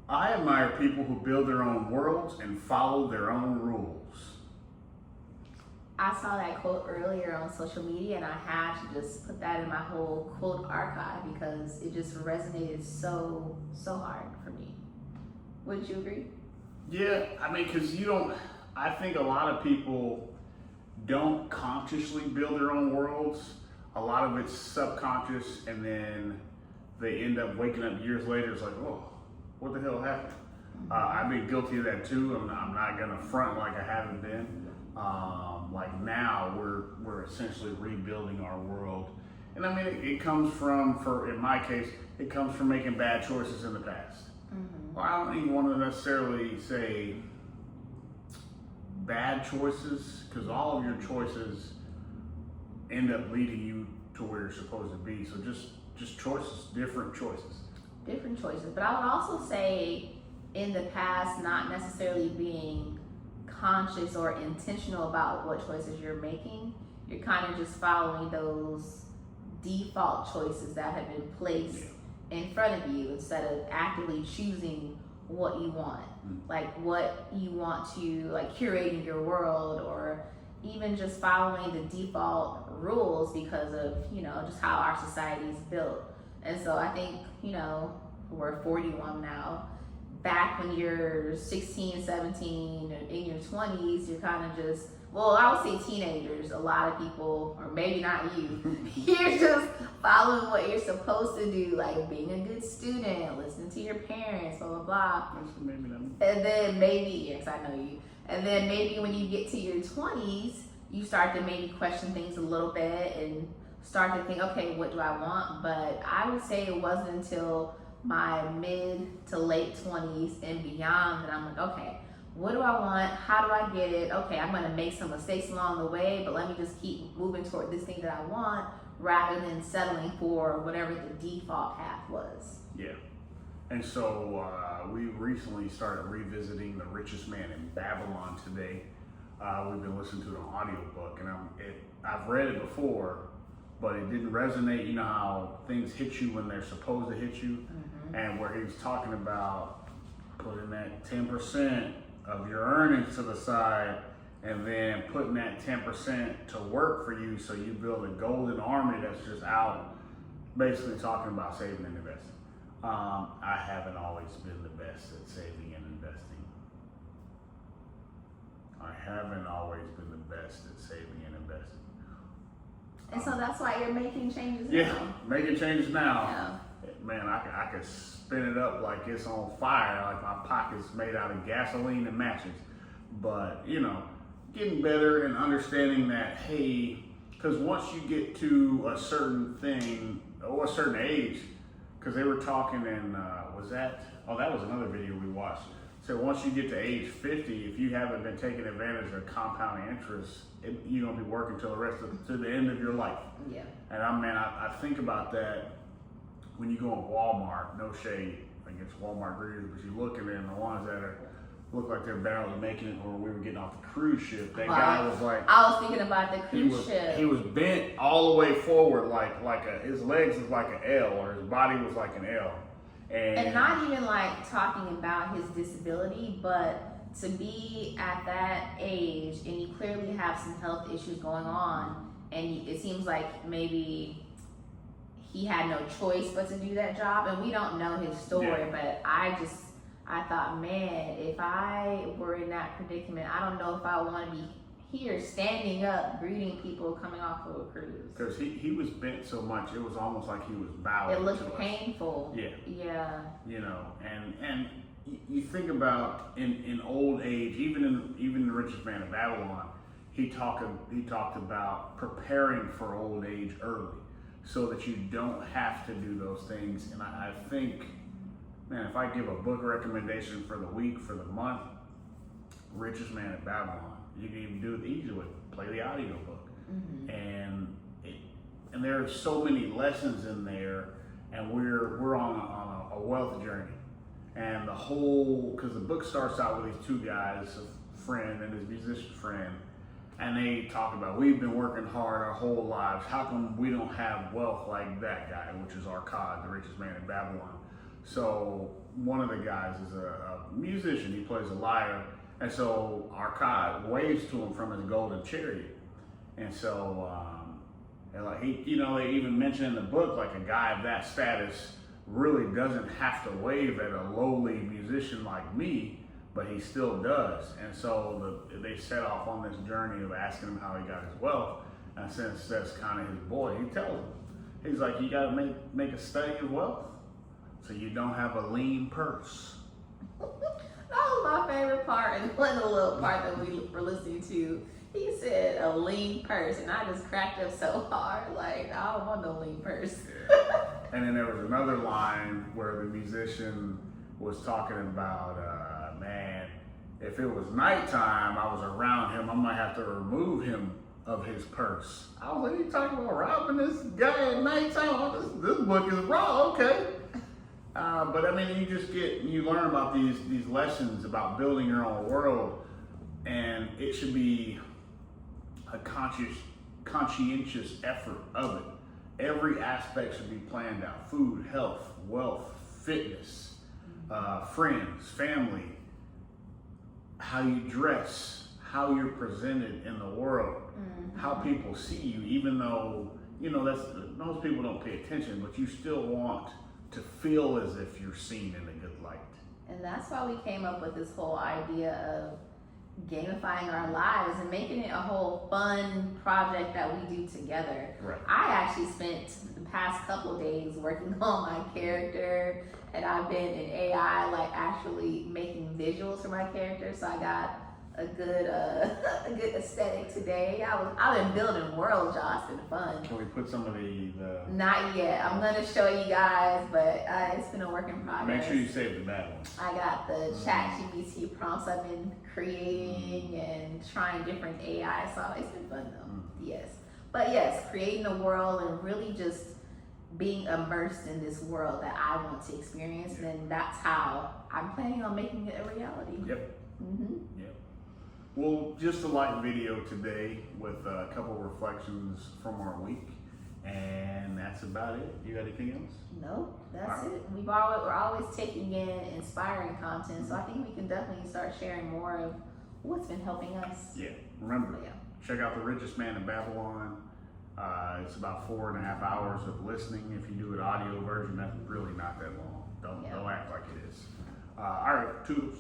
I admire people who build their own worlds and follow their own rules. I saw that quote earlier on social media, and I had to just put that in my whole quote archive because it just resonated so hard for me. Would you agree? Yeah, I mean, because I think a lot of people don't consciously build their own worlds. A lot of it's subconscious, and then they end up waking up years later. It's like, oh, what the hell happened? I've been guilty of that too. I'm not gonna front like I haven't been. Like now, we're essentially rebuilding our world, and I mean, it comes from, in my case, it comes from making bad choices in the past. Well, I don't even want to necessarily say bad choices, because all of your choices end up leading you to where you're supposed to be. So just choices, different choices. Different choices. But I would also say in the past, not necessarily being conscious or intentional about what choices you're making. You're kind of just following those default choices that have been placed in front of you instead of actively choosing what you want. Like what you want to, like curating your world, or even just following the default rules because of, just how our society is built. And so I think, we're 41 now. Back when you're 16, 17, or in your 20s, you're kind of just, I would say teenagers, a lot of people, or maybe not you, you're just following what you're supposed to do, like being a good student, listening to your parents, blah, blah, blah. Maybe not. And then maybe, yes, I know you. And then maybe when you get to your 20s, you start to maybe question things a little bit and start to think, okay, what do I want? But I would say it wasn't until my mid to late 20s and beyond that I'm like, okay, what do I want? How do I get it? Okay, I'm gonna make some mistakes along the way, but let me just keep moving toward this thing that I want rather than settling for whatever the default path was. Yeah. And so we recently started revisiting The Richest Man in Babylon today. We've been listening to the audiobook, and I've read it before, but it didn't resonate. You know how things hit you when they're supposed to hit you? And where he was talking about putting that 10% of your earnings to the side and then putting that 10% to work for you, so you build a golden army that's just out basically talking about saving and investing. I haven't always been the best at saving and investing. I haven't always been the best at saving and investing. And so that's why you're making changes now. Yeah, making changes now. Yeah. Man, I could spin it up like it's on fire, like my pocket's made out of gasoline and matches. But, getting better and understanding that, hey, because once you get to a certain thing or a certain age, because they were talking in, that was another video we watched. So once you get to age 50, if you haven't been taking advantage of compounding interest, you're going to be working to the end of your life. Yeah. And I think about that when you go in Walmart, no shade against Walmart readers, but you look at them, the ones that look like they're barely making it, or we were getting off the cruise ship. That guy was like, I was thinking about the cruise ship. He was bent all the way forward, his legs was like an L, or his body was like an L. And not even like talking about his disability, but to be at that age and you clearly have some health issues going on, and it seems like maybe he had no choice but to do that job, and we don't know his story, but I thought, man, if I were in that predicament, I don't know if I want to be here standing up, greeting people coming off of a cruise. Because he was bent so much, it was almost like he was bowing. It looked painful. Yeah. And you think about in old age, even in The Richest Man in Babylon, he talked about preparing for old age early, so that you don't have to do those things. And I think, man, if I give a book recommendation for the week, for the month, Richest Man in Babylon. You can even do it the easy way, play the audiobook. And there are so many lessons in there, and we're on a wealth journey. And because the book starts out with these two guys, a friend and his musician friend, and they talk about, we've been working hard our whole lives. How come we don't have wealth like that guy, which is Arcad, the richest man in Babylon? So one of the guys is a musician. He plays a lyre, and so Arkad waves to him from his golden chariot. And so, and like he, they even mention in the book, like a guy of that status really doesn't have to wave at a lowly musician like me, but he still does. And so they set off on this journey of asking him how he got his wealth. And since that's kind of his boy, he tells him, he's like, you got to make a study of wealth so you don't have a lean purse. That was my favorite part, and one of the little part that we were listening to. He said a lean purse, and I just cracked up so hard. Like, I don't want no lean purse. Yeah. And then there was another line where the musician was talking about, man, if it was nighttime, I was around him, I might have to remove him of his purse. I was like, you talking about robbing this guy at nighttime? This book is raw, okay. But I mean, you learn about these lessons about building your own world, and it should be a conscientious effort of it. Every aspect should be planned out: food, health, wealth, fitness, friends, family, how you dress, how you're presented in the world, how people see you, even though, most people don't pay attention, but you still want to feel as if you're seen in a good light. And that's why we came up with this whole idea of gamifying our lives and making it a whole fun project that we do together. Right. I actually spent the past couple of days working on my character, and I've been in AI, like actually making visuals for my character. So I got a good aesthetic today. I've been building worlds, y'all. It's been fun. Can we put some of the Not yet. I'm gonna show you guys, but it's been a work in progress. Make sure you save the bad ones. I got the ChatGPT prompts I've been creating and trying different AI, so it's been fun though. Yes. But yes, creating a world and really just being immersed in this world that I want to experience, then that's how I'm planning on making it a reality. Yep. Mm-hmm. Yep. Well, just a light video today with a couple reflections from our week, and that's about it. You got anything else? No, that's it. We're always taking in inspiring content, so I think we can definitely start sharing more of what's been helping us. Yeah. Remember, check out The Richest Man in Babylon. It's about 4.5 hours of listening. If you do an audio version, that's really not that long. Don't act like it is. All right, toodles.